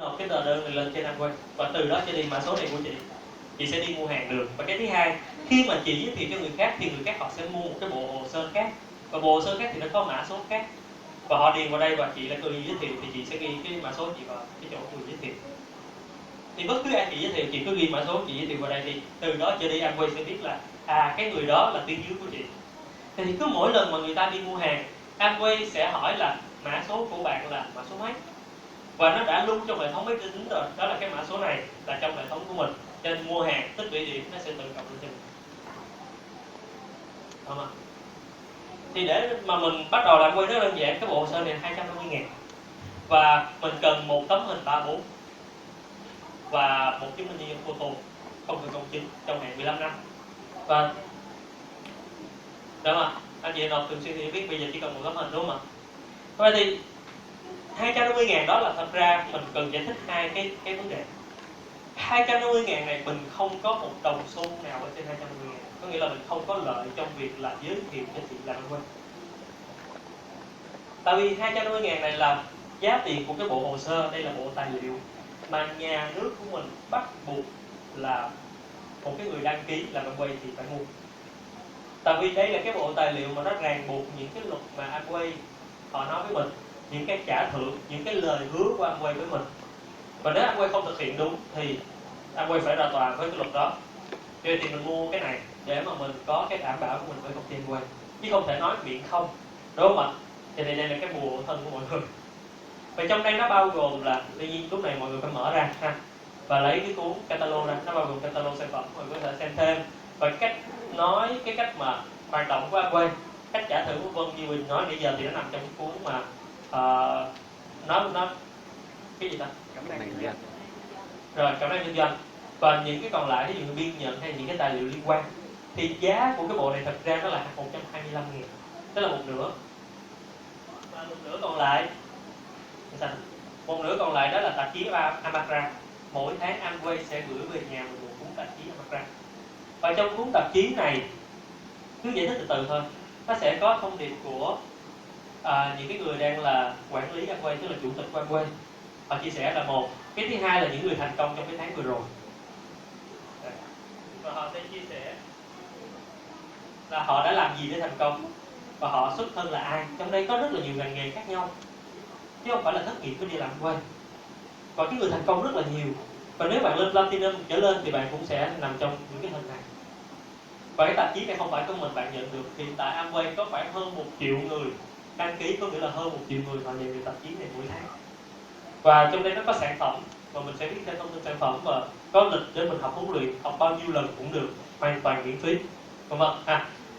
nộp cái tờ đơn này lên trên Amway và từ đó trở đi mã số này của chị sẽ đi mua hàng được. Và cái thứ hai, khi mà chị giới thiệu cho người khác thì người khác họ sẽ mua một cái bộ hồ sơ khác, và bộ hồ sơ khác thì nó có mã số khác, và họ điền vào đây và chị là người giới thiệu thì chị sẽ ghi cái mã số chị vào cái chỗ người giới thiệu. Thì bất cứ ai chị giới thiệu chị cứ ghi mã số chị giới thiệu vào đây đi, từ đó trở đi Amway sẽ biết là cái người đó là tuyến dưới của chị. Thì cứ mỗi lần mà người ta đi mua hàng, Amway sẽ hỏi là mã số của bạn là mã số mấy, và nó đã lưu trong hệ thống máy tính rồi, đó là cái mã số này là trong hệ thống của mình, cho nên mua hàng tích lũy điểm nó sẽ tự cộng lên cho mình. Đúng không? Thì để mà mình bắt đầu làm quay rất đơn giản, cái bộ hồ sơ này 250.000 và mình cần một tấm hình 3-4 và một chứng minh nhân dân photo không cần công chứng trong hạn 15 năm. Và đúng không? Anh chị nộp thường xuyên thì biết bây giờ chỉ cần một tấm hình, đúng không ạ? Vậy thì 250.000 đó là thật ra mình cần giải thích hai cái vấn đề. 250.000 này mình không có một đồng xu nào ở trên 250.000, có nghĩa là mình không có lợi trong việc là giới thiệu cho chị làm Amway. Tại vì 250.000 này là giá tiền của cái bộ hồ sơ, đây là bộ tài liệu mà nhà nước của mình bắt buộc là một cái người đăng ký làm Amway thì phải mua. Tại vì đây là cái bộ tài liệu mà nó ràng buộc những cái luật mà Amway họ nói với mình, những cái trả thưởng, những cái lời hứa của Amway với mình. Và nếu Amway không thực hiện đúng thì Amway phải ra tòa với cái luật đó. Vậy thì mình mua cái này để mà mình có cái đảm bảo của mình với công ty Amway, chứ không thể nói miệng không, đúng không ạ? Thì đây là cái bùa thân của mọi người. Và trong đây nó bao gồm là, tuy nhiên lúc này mọi người phải mở ra ha, và lấy cái cuốn catalog ra, nó bao gồm catalog sản phẩm, mọi người có thể xem thêm và cách nói, cái cách mà hoạt động của Amway, cách trả thưởng của Vân như mình nói bây giờ thì nó nằm trong cái cuốn mà nó cái gì ta? Cẩm nang kinh doanh. Rồi cẩm nang kinh doanh. Và những cái còn lại, ví dụ như biên nhận hay những cái tài liệu liên quan, thì giá của cái bộ này thật ra nó là 125.000, tức là một nửa. Và một nửa còn lại, một nửa còn lại đó là tạp chí Amatra. Mỗi tháng Amway sẽ gửi về nhà một cuốn tạp chí Amatra. Và trong cuốn tạp chí này, cứ giải thích từ từ thôi, nó sẽ có thông điệp của những cái người đang là quản lý Amway, tức là chủ tịch của Amway. Họ chia sẻ là một, cái thứ hai là những người thành công trong cái tháng vừa rồi. Và họ sẽ chia sẻ là họ đã làm gì để thành công và họ xuất thân là ai. Trong đây có rất là nhiều ngành nghề khác nhau, chứ không phải là thất nghiệp cứ đi làm Amway. Còn cái người thành công rất là nhiều. Và nếu bạn lên Platinum trở lên thì bạn cũng sẽ nằm trong những cái hình này. Và cái tạp chí này không phải của mình bạn nhận được. Hiện tại Amway có khoảng hơn 1 triệu người đăng ký, có nghĩa là hơn 1 triệu người họ nhận được tạp chí này mỗi tháng. Và trong đây nó có sản phẩm và mình sẽ biết thêm thông tin sản phẩm, và có lịch để mình học huấn luyện, học bao nhiêu lần cũng được, hoàn toàn miễn phí, đúng không?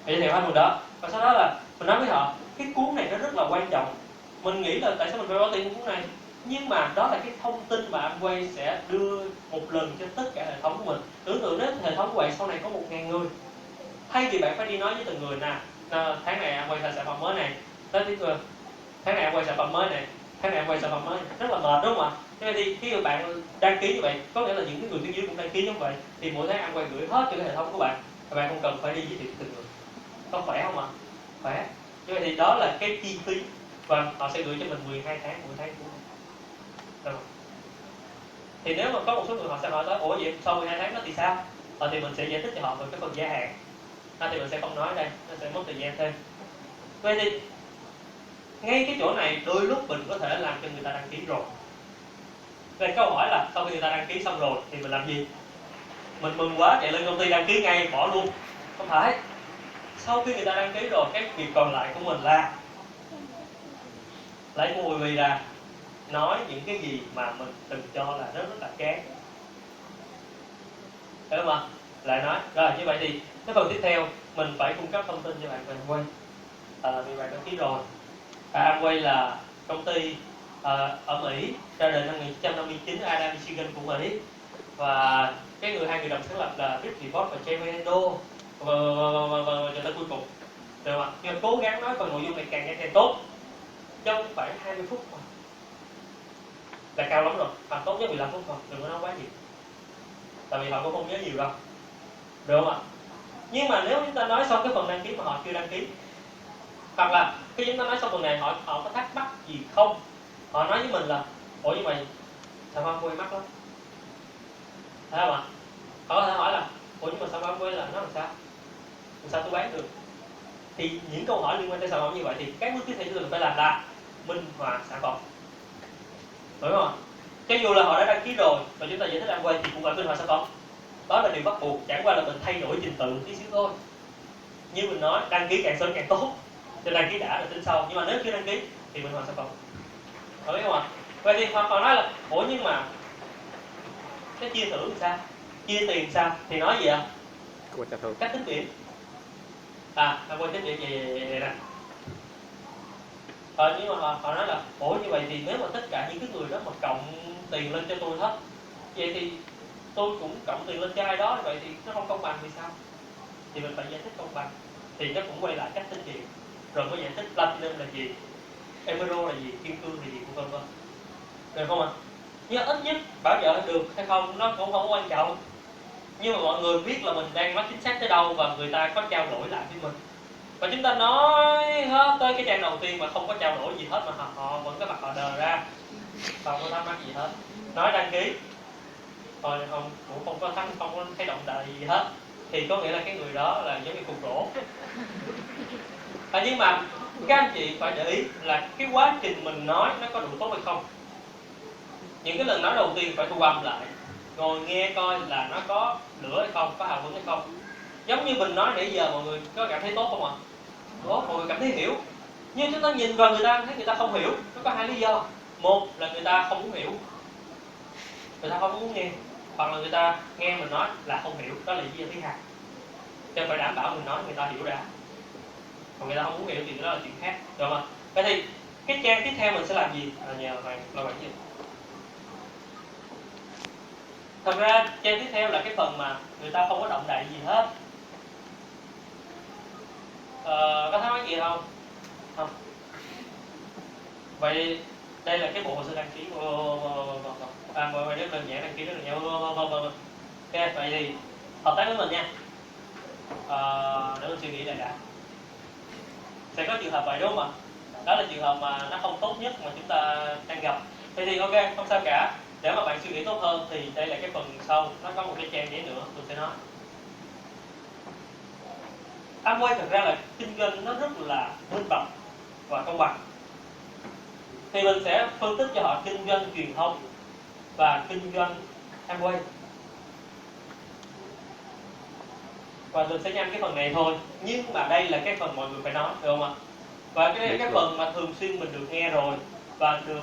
Để theo hết đó. Và sau đó là mình nói với họ cái cuốn này nó rất là quan trọng. Mình nghĩ là tại sao mình phải bỏ tiền cuốn này, nhưng mà đó là cái thông tin mà Amway sẽ đưa một lần cho tất cả hệ thống của mình. Tưởng tượng nếu hệ thống của bạn sau này có 1.000 người, thay vì bạn phải đi nói với từng người nè, tháng này Amway ra sản phẩm mới này, tới tháng này Amway sản phẩm mới này, tháng này Amway sản phẩm mới, rất là mệt, đúng không ạ? Thế thì khi mà bạn đăng ký như vậy, có nghĩa là những cái người tuyến dưới cũng đăng ký như vậy, thì mỗi tháng Amway gửi hết cho cái hệ thống của bạn, và bạn không cần phải đi giới thiệu từng người. Có khỏe không ạ? Khỏe. Như vậy thì đó là cái chi phí, và họ sẽ gửi cho mình 12 tháng, mỗi tháng của mình. Thì nếu mà có một số người họ sẽ hỏi tới, ủa vậy sau 12 tháng đó thì sao? Thì mình sẽ giải thích cho họ về cái phần gia hạn. Thì mình sẽ không nói đây, nó sẽ mất thời gian thêm. Vậy thì ngay cái chỗ này đôi lúc mình có thể làm cho người ta đăng ký rồi. Vậy câu hỏi là sau khi người ta đăng ký xong rồi thì mình làm gì? Mình mừng quá chạy lên công ty đăng ký ngay, bỏ luôn. Không phải. Sau khi người ta đăng ký rồi, cái việc còn lại của mình là lấy mùi vì ra, nói những cái gì mà mình từng cho là rất là chán. Hiểu không ạ? Lại nói. Rồi như vậy thì cái phần tiếp theo mình phải cung cấp thông tin cho bạn về Amway. Vì bạn đăng ký rồi. Amway là công ty ở Mỹ, ra đời năm 1959 ở Adams, Michigan của Mỹ. Và hai người đồng sáng lập là Rich Reward và Jamie Endo. Và cho tới cuối cùng. Được không ạ? Nhưng mà cố gắng nói phần nội dung này càng nhanh càng tốt. Trong khoảng 20 phút mà là cao lắm rồi, hoặc tốt nhất 15 phút thôi, đừng có nói quá nhiều. Tại vì họ cũng không nhớ nhiều đâu. Được không ạ? Nhưng mà nếu chúng ta nói xong cái phần đăng ký mà họ chưa đăng ký, hoặc là khi chúng ta nói xong phần này họ có thắc mắc gì không, họ nói với mình là ủa nhưng mà Sản phẩm Amway mắc lắm, thấy không ạ? Họ có thể hỏi là ủa nhưng mà sản phẩm Amway là nó làm sao tôi bán được? Thì những câu hỏi liên quan tới sản phẩm như vậy thì cái bước tiếp theo chúng ta phải làm là minh họa sản phẩm, đúng không ạ? Cho dù là họ đã đăng ký rồi và chúng ta giải thích Amway thì cũng phải minh họa sản phẩm, đó là điều bắt buộc. Chẳng qua là mình thay đổi trình tự tí xíu thôi. Như mình nói, đăng ký càng sớm càng tốt, cho đăng ký đã rồi tính sau. Nhưng mà nếu chưa đăng ký thì minh họa sản phẩm, đúng không ạ? Vậy thì họ nói là ủa nhưng mà cái chia thưởng thì sao, chia tiền sao? Thì nói gì ạ? Cách tính điểm. Amway tính điểm vậy nè. Nhưng mà họ nói là ủa như vậy thì nếu mà tất cả những cái người đó mà cộng tiền lên cho tôi hết, vậy thì tôi cũng cộng tiền lên cho ai đó, vậy thì nó không công bằng thì sao? Thì mình phải giải thích công bằng. Thì nó cũng quay lại cách tính điểm, rồi mới giải thích platinum là gì, emerald là gì, kim cương là gì, vân vân. Được không ạ? Nhưng ít nhất bảo trợ được hay không nó cũng không quan trọng, nhưng mà mọi người biết là mình đang nói chính xác tới đâu và người ta có trao đổi lại với mình. Và chúng ta nói hết tới cái trang đầu tiên mà không có trao đổi gì hết, mà họ vẫn cái mặt họ đờ ra, không có thắc mắc gì hết, nói đăng ký thôi cũng không có thấy động đậy gì hết, thì có nghĩa là cái người đó là giống như cục gỗ. Nhưng mà các anh chị phải để ý là cái quá trình mình nói nó có đủ tốt hay không. Những cái lần nói đầu tiên phải thu âm lại, ngồi nghe coi là nó có lửa hay không, có hào hứng hay không. Giống như mình nói nãy giờ, mọi người có cảm thấy tốt không ạ? Tốt, mọi người cảm thấy hiểu. Nhưng chúng ta nhìn vào người ta thấy người ta không hiểu, nó có hai lý do. Một là người ta không muốn hiểu, người ta không muốn nghe, hoặc là người ta nghe mình nói là không hiểu, đó là lý do thứ hai. Cho phải đảm bảo mình nói người ta hiểu đã. Còn người ta không muốn hiểu thì đó là chuyện khác, được không? Vậy thì cái trang tiếp theo mình sẽ làm gì? Nhờ Hoàng lo bản gì? Thật ra trang tiếp theo là cái phần mà người ta không có động đậy gì hết. Có thắc mắc gì không? Không. Vậy đây là cái bộ hồ sơ đăng ký. Mọi người rất đơn giản, đăng ký rất là nhanh. Ok, vậy thì hợp tác với mình nha. Để mình suy nghĩ lại đã. Sẽ có trường hợp vậy đúng không ạ? Đó là trường hợp mà nó không tốt nhất mà chúng ta đang gặp. Vậy thì ok, không sao cả. Để mà bạn suy nghĩ tốt hơn thì đây là cái phần sau, nó có một cái trang giấy nữa tôi sẽ nói. Amway thật ra là kinh doanh nó rất là minh bạch và công bằng. Thì mình sẽ phân tích cho họ kinh doanh truyền thông và kinh doanh Amway. Và mình sẽ nhanh cái phần này thôi, nhưng mà đây là cái phần mọi người phải nói, được không ạ? Và cái phần mà thường xuyên mình được nghe rồi và được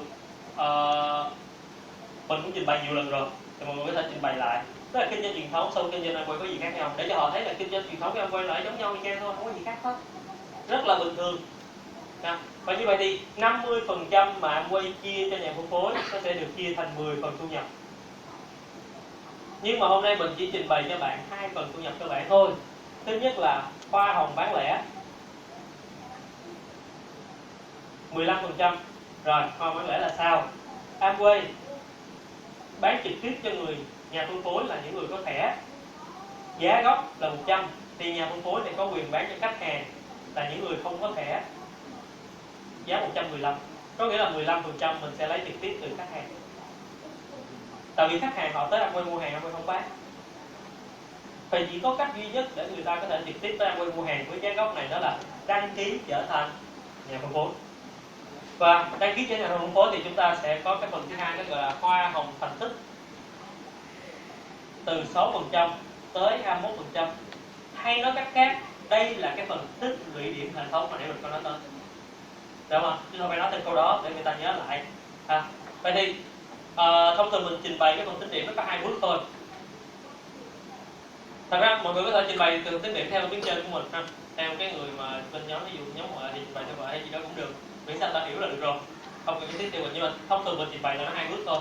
mình cũng trình bày nhiều lần rồi, thì mọi người có thể trình bày lại. Đó là kinh doanh truyền thống so với kinh doanh Amway có gì khác nhau, để cho họ thấy là kinh doanh truyền thống với Amway là giống nhau như nhau thôi, không có gì khác hết, rất là bình thường. Và như vậy thì 50% mà Amway chia cho nhà phân phối nó sẽ được chia thành 10 phần thu nhập. Nhưng mà hôm nay mình chỉ trình bày cho bạn 2 phần thu nhập cơ bản thôi. Thứ nhất là hoa hồng bán lẻ 15%. Rồi, hoa hồng bán lẻ là sao? Amway bán trực tiếp cho người nhà phân phối là những người có thẻ, giá gốc là 100, thì nhà phân phối này có quyền bán cho khách hàng là những người không có thẻ, giá 115. Có nghĩa là 15% mình sẽ lấy trực tiếp từ khách hàng. Tại vì khách hàng họ tới Amway mua hàng, Amway không bán. Thì chỉ có cách duy nhất để người ta có thể trực tiếp tới Amway mua hàng với giá gốc này, đó là đăng ký trở thành nhà phân phối. Và đăng ký trở thành nhà phân phối thì chúng ta sẽ có cái phần thứ hai, đó gọi là hoa hồng thành tích, từ 6% tới 21%. Hay nói cách khác, đây là cái phần tích lũy điểm hệ thống mà để mình có nói tới. Được không? Chúng ta phải nói thêm câu đó để người ta nhớ lại. Vậy thì thông thường mình trình bày cái phần tính điểm nó có 2 bước thôi. Thật ra mọi người có thể trình bày từ tính điểm theo tuyến trên của mình ha, theo cái người mà bên nhóm, ví dụ nhóm họ thì trình bày theo vậy hay gì đó cũng được, miễn sao ta hiểu là được rồi, không cần thiết tiêu mình. Nhưng mà thông thường mình trình bày là nó 2 bước thôi.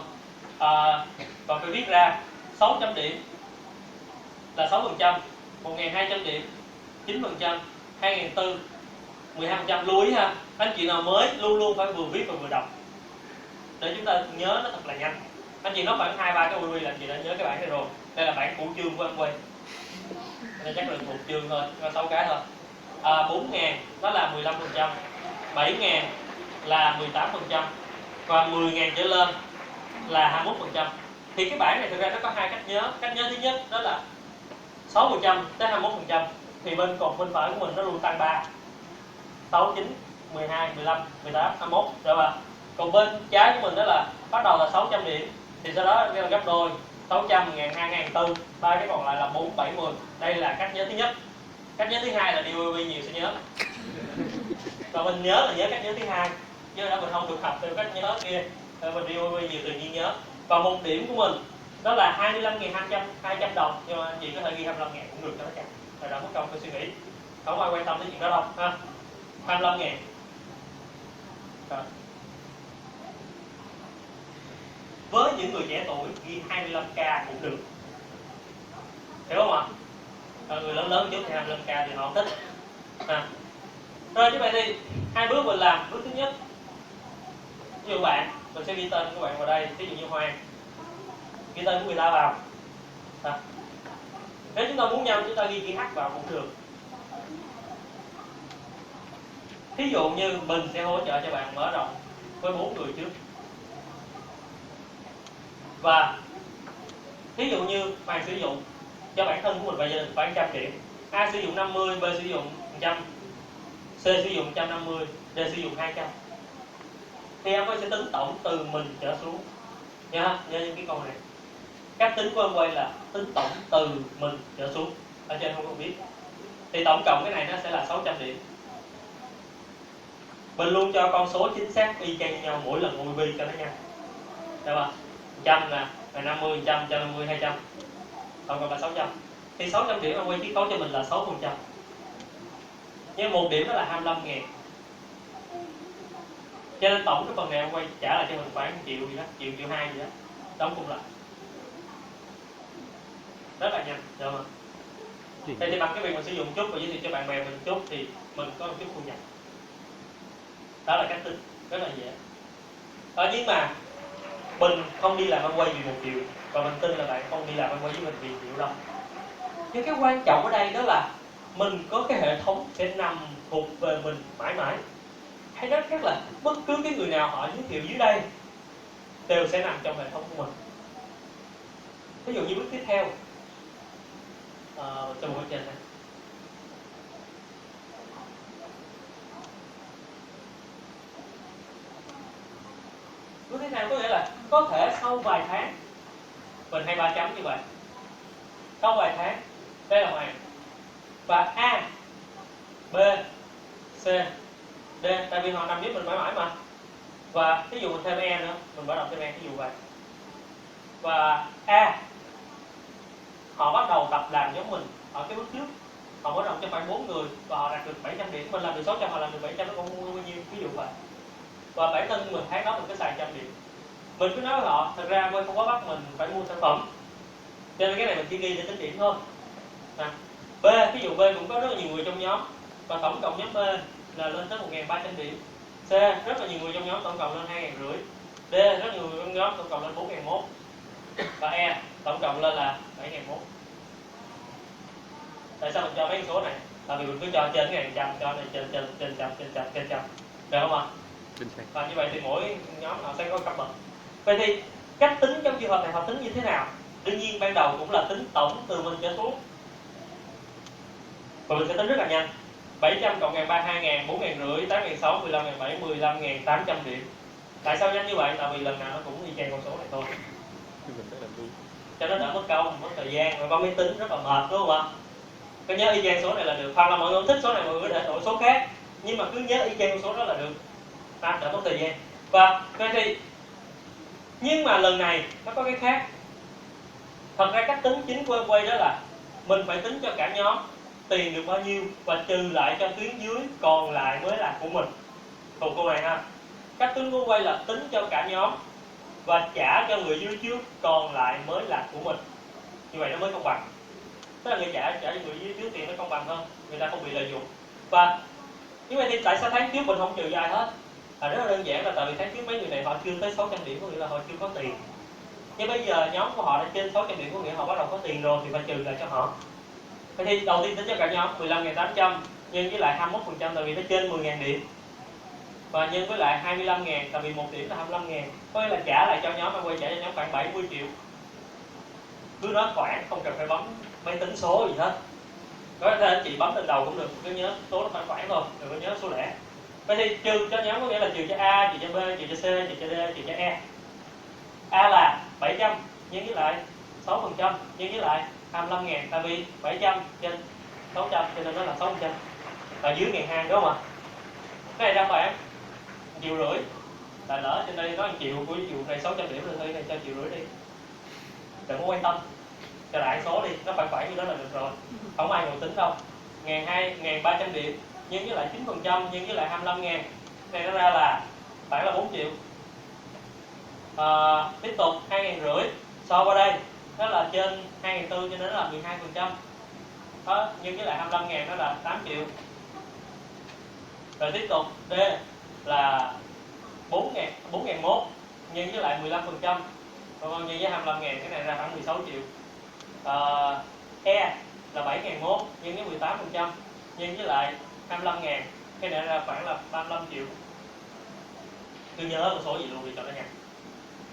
Còn phải viết ra 600 điểm là 6%, 1.200 điểm 9%, 2.400 12%. Lưu ý ha, anh chị nào mới luôn luôn phải vừa viết và vừa đọc để chúng ta nhớ nó thật là nhanh. Anh chị nói khoảng 2-3 cái UI là anh chị đã nhớ cái bảng này rồi. Đây là bảng phụ chương của Amway, đây chắc là phụ chương thôi, có 6 cái thôi. 4.000 đó là 15%, 7.000 là 18%, và 10.000 trở lên là 21%. Thì cái bảng này thực ra nó có hai cách nhớ. Cách nhớ thứ nhất đó là 6% tới 21%, thì bên phải của mình nó luôn tăng 3, 6, 9, 12, 15, 18, 21 rồi mà. Còn bên trái của mình đó là bắt đầu là 600 điểm, thì sau đó là gấp đôi 600, 1000, 2000, 4000, ba cái còn lại là 4, 7, 10. Đây là cách nhớ thứ nhất. Cách nhớ thứ hai là DOV nhiều sẽ nhớ. Và mình nhớ là nhớ cách nhớ thứ hai, chứ đó mình không được học theo cách nhớ kia. Mình DOV nhiều tự nhiên nhớ. Và một điểm của mình đó là 25.200 đồng, nhưng mà anh chị có thể ghi 25.000 cũng được cho nó chắc. Rồi đó mất công phải suy nghĩ, không ai quan tâm tới chuyện đó đâu ha. 25.000. Rồi. Với những người trẻ tuổi ghi 25k cũng được, hiểu không ạ? Người lớn lớn chút thì 25k thì họ không thích. Rồi như vậy thì hai bước mình làm. Bước thứ nhất, ví dụ bạn, mình sẽ ghi tên của bạn vào đây, ví dụ như Hoàng, ghi tên của người ta vào. Nếu chúng ta muốn nhanh, chúng ta ghi chữ H vào cũng được. Thí dụ như mình sẽ hỗ trợ cho bạn mở rộng với 4 người trước. Và thí dụ như Hoàng sử dụng cho bản thân của mình và gia đình khoảng 100 điểm. A sử dụng 50, B sử dụng 100, C sử dụng 150, D sử dụng 200. Thì em sẽ tính tổng từ mình trở xuống. Nhớ những cái câu này. Cách tính của em quay là tính tổng từ mình trở xuống. Ở trên không có biết. Thì tổng cộng cái này nó sẽ là 600 điểm. Mình luôn cho con số chính xác y chang nhau mỗi lần mua bi cho nó nhanh. Được không? 100 nè, 50, 100, 150, 200. Tổng cộng là 600. Thì 600 điểm em quay chiết khấu cho mình là 6%. Nhưng một điểm đó là 25.000. Cho nên tổng cái phần này em quay trả lại cho mình khoảng 1 triệu gì đó, 1 triệu 2 gì đó. Đóng cùng lại. Rất là nhanh, được không? Thì bằng cái việc mình sử dụng chút và giới thiệu cho bạn bè mình chút thì mình có một chút thu nhập. Đó là cách tính, rất là dễ. Nhưng mà mình không đi làm ăn quay vì 1 triệu, và mình tin là bạn không đi làm ăn quay với mình vì 1 triệu đâu. Nhưng cái quan trọng ở đây đó là mình có cái hệ thống sẽ nằm thuộc về mình mãi mãi. Hay nói khác là bất cứ cái người nào họ giới thiệu dưới đây đều sẽ nằm trong hệ thống của mình. Ví dụ như bước tiếp theo, cho một cái trên này. Bước tiếp theo có nghĩa là có thể sau vài tháng, mình hay 3 chấm như vậy. Sau vài tháng, đây là Hoàng. Và A, B, C, D, tại vì họ nằm với mình mãi mãi mà. Và ví dụ mình thêm E nữa, mình bắt đầu thêm E, ví dụ vậy. Và A, họ bắt đầu tập làm giống mình ở cái bước trước. Họ mở rộng cho khoảng 4 người và họ đạt được 700 điểm. Mình làm được 600, họ làm được 700, nó cũng mua bao nhiêu, ví dụ vậy. Và bản thân mình tháng đó mình cứ xài 100 điểm. Mình cứ nói với họ, thật ra quay không có bắt mình phải mua sản phẩm, cho nên cái này mình chỉ ghi để tính điểm thôi. B, ví dụ B cũng có rất là nhiều người trong nhóm, và tổng cộng nhóm B là lên tới 1.300 điểm. C, rất là nhiều người trong nhóm, tổng cộng lên 2.500. D, rất nhiều người trong nhóm, tổng cộng lên 4.100. Và E, tổng cộng lên là 7.100. Tại sao mình cho mấy con số này? Tại vì mình cứ cho trên 1.100, cho này trên trăm, được không ạ? Và như vậy thì mỗi nhóm họ sẽ có cấp bậc. Vậy thì cách tính trong trường hợp này họ tính như thế nào? Đương nhiên ban đầu cũng là tính tổng từ mình trở xuống. Và mình sẽ tính rất là nhanh. 700 cộng 1.300, 2.000, 4.500, 8.600, 15.700, 15.800 điểm. Tại sao nhanh như vậy? Tại vì lần nào nó cũng y chang con số này thôi. Cho nó đỡ mất công, mất thời gian, và bấm máy tính rất là mệt, đúng không ạ? Cứ nhớ y chang số này là được. Hoặc là mọi người không thích số này, mọi người có thể đổi số khác, nhưng mà cứ nhớ y chang con số đó là được. Đỡ mất thời gian. Và vậy thì, nhưng mà lần này nó có cái khác. Thật ra cách tính chính của em quay đó là mình phải tính cho cả nhóm tiền được bao nhiêu và trừ lại cho tuyến dưới còn lại mới là của mình. Thuộc cô này ha. Cách tính của quay là tính cho cả nhóm và trả cho người dưới trước còn lại mới là của mình. Như vậy nó mới công bằng. Tức là người trả cho người dưới trước tiền nó công bằng hơn, người ta không bị lợi dụng. Và như vậy thì tại sao tháng trước mình không trừ ai hết? Rất là đơn giản là tại vì tháng trước mấy người này họ chưa tới 600 điểm, có nghĩa là họ chưa có tiền. Nhưng bây giờ nhóm của họ đã trên 600 điểm, có nghĩa họ bắt đầu có tiền rồi thì phải trừ lại cho họ. Vậy thì đầu tiên tính cho cả nhóm 15.800 nhân với lại 21%, tại vì nó trên 10.000 điểm. và nhân với lại 25.000, tại vì 1 điểm là 25.000, có nghĩa là trả lại cho nhóm Amway, trả cho nhóm khoảng 70 triệu. Cứ nói khoảng, không cần phải bấm máy tính số gì hết. Có thể anh chị bấm lên đầu cũng được, cứ nhớ số nó khoảng thôi, đừng có nhớ số lẻ. Vậy thì trừ cho nhóm có nghĩa là trừ cho A, trừ cho B, trừ cho C, trừ cho D, trừ cho E. A là 700 nhân với lại 6% nhân với lại 25.000, tại vì 700 trên 600 cho nên nó là 6%. Và dưới 1.200 đúng không ạ? Cái này ra khoảng 1,5 triệu. Tại lỡ trên đây nói 1 triệu, của triệu này 600 điểm rồi, thôi này cho 1,5 triệu đi. Đừng có quan tâm, cho lại số đi, nó khoảng như đó là được rồi. Không ai ngồi tính đâu. 1.300 điểm nhân với lại 9% nhân với lại 25.000, này nó ra là khoảng là 4 triệu. Tiếp tục 2.500 so qua đây nó là trên 2.400 cho nên nó là 12%. Đó, nhân với lại 25.000 nó là 8 triệu. Rồi tiếp tục D là 4.001 nhân với lại 15%, nhân với 25.000, cái này ra khoảng 16 triệu. E là 7.001 nhân với 18% nhân với lại 25.000, cái này ra khoảng là 35 triệu. Cứ nhớ một số gì luôn đi cho nó nhanh.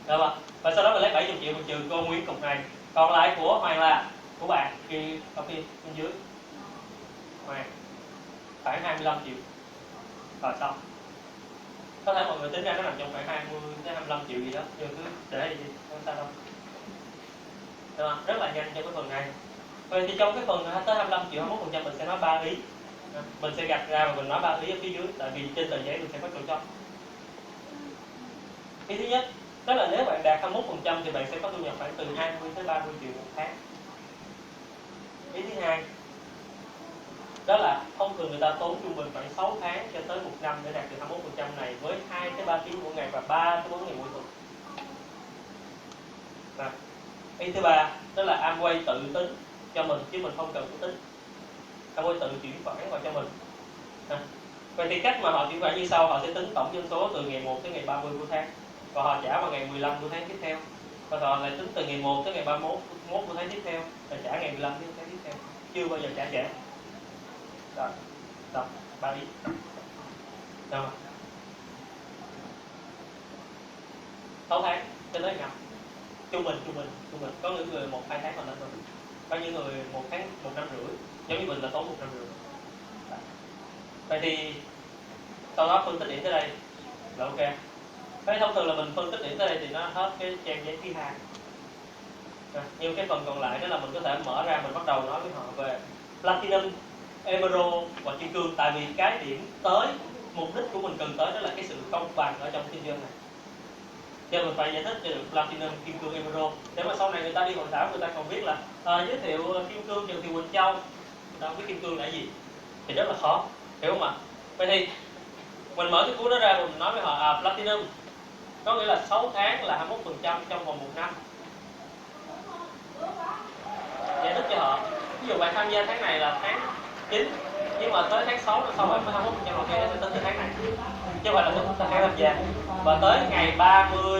Được không? Và sau đó mình lấy 70 triệu mình trừ cô nguyên cục này. Còn lại của Hoàng là của bạn ghi copy bên dưới. Hoàng khoảng 25 triệu. Rồi xong. Có thể mọi người tính ra nó nằm trong khoảng 20 đến 25 triệu gì đó, nhưng cứ để gì không sao đâu. Được không? Rất là nhanh trong cái phần này. Vậy thì trong cái phần tới 25 triệu 21% mình sẽ nói 3 ý. Mình sẽ gạch ra và mình nói 3 ý ở phía dưới, tại vì trên tờ giấy mình sẽ có chỗ trống. Ý thứ nhất, đó là nếu bạn đạt 21% thì bạn sẽ có thu nhập khoảng từ 20 tới 30 triệu một tháng. Ý thứ hai, đó là thông thường người ta tốn trung bình khoảng 6 tháng cho tới 1 năm để đạt được 21% này, với 2 tới 3 tiếng mỗi ngày và 3 tới 4 ngày mỗi tuần. Ý thứ ba, đó là Amway tự tính cho mình chứ mình không cần phải tính. Amway tự chuyển khoản vào cho mình. Vậy thì cách mà họ chuyển khoản như sau: họ sẽ tính tổng doanh số từ ngày 1 tới ngày 30 của tháng, và họ trả vào ngày 15 của tháng tiếp theo, và họ lại tính từ ngày 1 tới ngày 31 của tháng tiếp theo, và trả ngày 15 của tháng tiếp theo, chưa bao giờ trả trễ. Rồi, xong 3 ý. Được không? 6 tháng cho tới năm. Trung bình có những người 1-2 tháng còn lên rồi, có những người 1 tháng 1 năm rưỡi, giống như mình là tốn 1 năm rưỡi. Vậy thì sau đó phân tích điểm tới đây là ok. Vậy thông thường là mình phân tích điểm tới đây thì nó hết cái trang giấy thứ hai. Nhưng cái phần còn lại đó là mình có thể mở ra, mình bắt đầu nói với họ về Platinum, Emerald và Kim Cương, tại vì cái điểm tới, mục đích của mình cần tới đó là cái sự công bằng ở trong kinh doanh này. Cho mình phải giải thích cho được Platinum, Kim Cương, Emerald, để mà sau này người ta đi hội thảo người ta còn biết là giới thiệu Kim Cương Trần Thị Quỳnh Châu, người ta không biết Kim Cương là gì thì rất là khó, hiểu không ạ? Vậy thì mình mở cái cuốn đó ra rồi mình nói với họ Platinum có nghĩa là 6 tháng là 21% trong vòng 1 năm. Giải thích cho họ, ví dụ bạn tham gia tháng này là tháng 9, nhưng mà tới tháng 6 năm sau bạn mới 21%, ok, nó sẽ tính từ tháng này chứ không phải là tính từ tháng tham gia. Và tới ngày 30